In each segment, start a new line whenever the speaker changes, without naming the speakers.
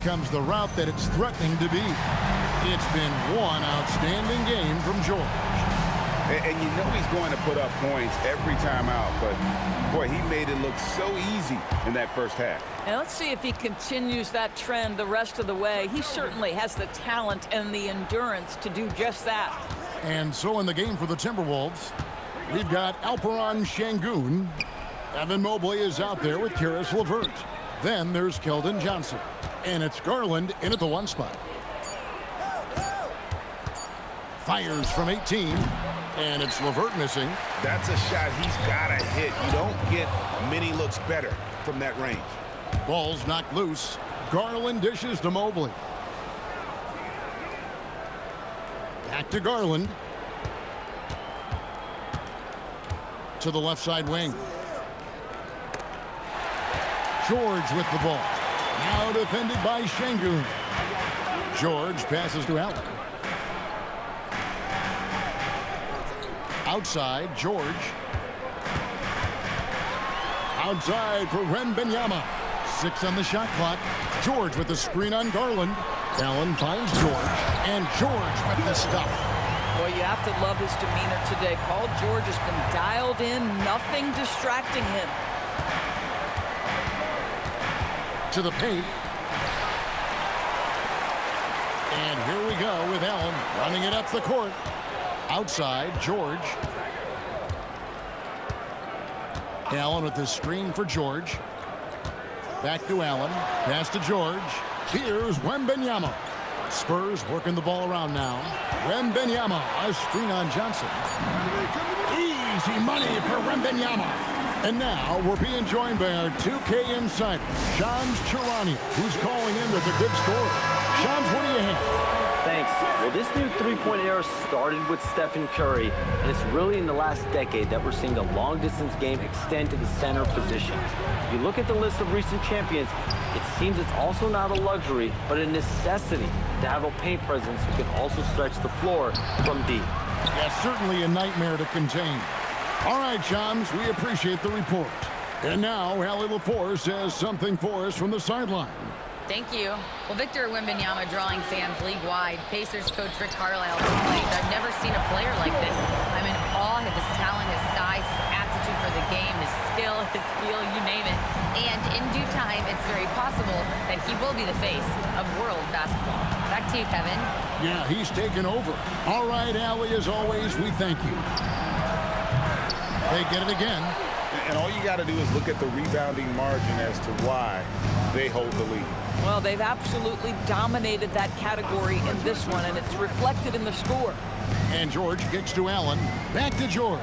Comes the route that it's threatening to be. It's been one outstanding game from George.
And you know he's going to put up points every time out, but boy, he made it look so easy in that first half.
And let's see if he continues that trend the rest of the way. He certainly has the talent and the endurance to do just that.
And so in the game for the Timberwolves, we've got Alperen Sengun. Evan Mobley is out there with Caris LeVert. Then there's Keldon Johnson. And it's Garland in at the 1 spot. Fires from 18. And it's LeVert missing.
That's a shot he's got to hit. You don't get many looks better from that range.
Ball's knocked loose. Garland dishes to Mobley. Back to Garland. To the left side wing. George with the ball. Now defended by Sengun. George passes to Allen. Outside, George. Outside for Wembanyama. 6 on the shot clock. George with the screen on Garland. Allen finds George. And George with the stuff.
Well, you have to love his demeanor today. Paul George has been dialed in. Nothing distracting him.
To the paint. And here we go with Allen running it up the court. Outside, George. Allen with the screen for George. Back to Allen. Pass to George. Here's Wembanyama. Spurs working the ball around now. Wembanyama. A screen on Johnson. Easy money for Wembanyama. And now we're being joined by our 2K insider, Shams Charania, who's calling in with a good story. Shams, what do you have?
Thanks. Well, this new three-point era started with Stephen Curry, and it's really in the last decade that we're seeing the long-distance game extend to the center position. If you look at the list of recent champions, it seems it's also not a luxury, but a necessity to have a paint presence who can also stretch the floor from deep.
Yeah, certainly a nightmare to contain. All right, Shams, we appreciate the report. And now, Allie LaForce says something for us from the sideline.
Thank you. Well, Victor Wembanyama drawing fans league-wide. Pacers coach Rick Carlisle complained, "I've never seen a player like this. I'm in awe of his talent, his size, his aptitude for the game, his skill, his feel, you name it. And in due time, it's very possible that he will be the face of world basketball." Back to you, Kevin.
Yeah, he's taken over. All right, Allie, as always, we thank you. They get it again.
And all you got to do is look at the rebounding margin as to why they hold the lead.
Well, they've absolutely dominated that category in this one, and it's reflected in the score.
And George kicks to Allen. Back to George.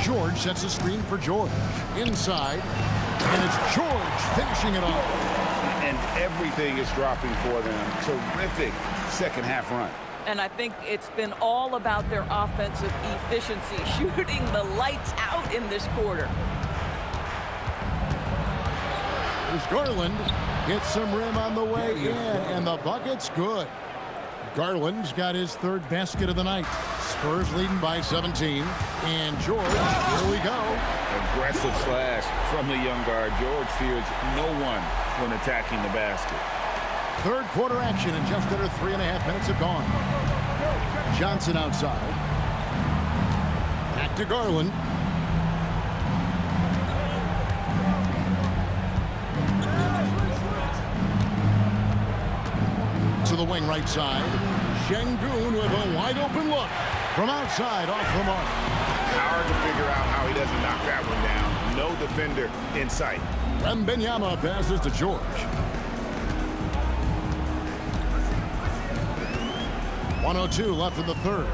George sets a screen for George. Inside. And it's George finishing it off.
And everything is dropping for them. Terrific second half run.
And I think it's been all about their offensive efficiency, shooting the lights out in this quarter.
Here's Garland. Gets some rim on the way in, and the bucket's good. Garland's got his third basket of the night. Spurs leading by 17. And George, here we go.
Aggressive slash from the young guard. George fears no one when attacking the basket.
Third quarter action, and just under 3.5 minutes have gone. Johnson outside. Back to Garland. To the wing right side. Sengun with a wide open look. From outside, off the mark.
Hard to figure out how he doesn't knock that one down. No defender in sight.
Wembanyama passes to George. 1:02 left in the third.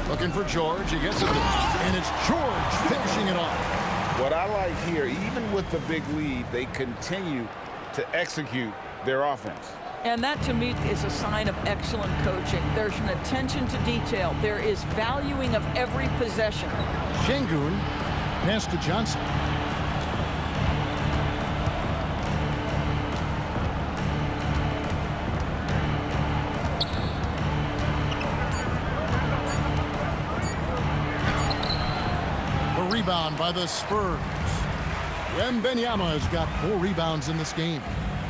Looking for George. He gets it. And it's George finishing it off.
What I like here, even with the big lead, they continue to execute their offense.
And that, to me, is a sign of excellent coaching. There's an attention to detail. There is valuing of every possession.
Sengun, pass to Johnson. The rebound by the Spurs. Wembanyama has got 4 rebounds in this game.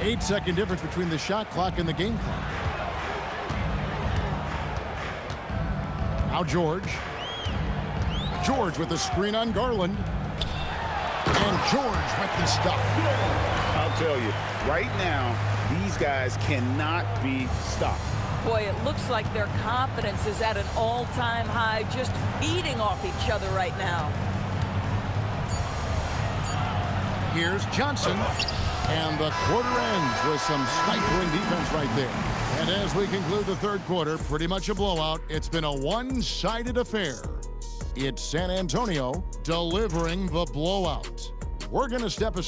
8-second difference between the shot clock and the game clock. Now George. George with the screen on Garland. And George with the stuff.
I'll tell you, right now, these guys cannot be stopped.
Boy, it looks like their confidence is at an all-time high, just feeding off each other right now.
Here's Johnson. And the quarter ends with some stifling defense right there. And as we conclude the third quarter, pretty much a blowout. It's been a one-sided affair. It's San Antonio delivering the blowout. We're going to step aside.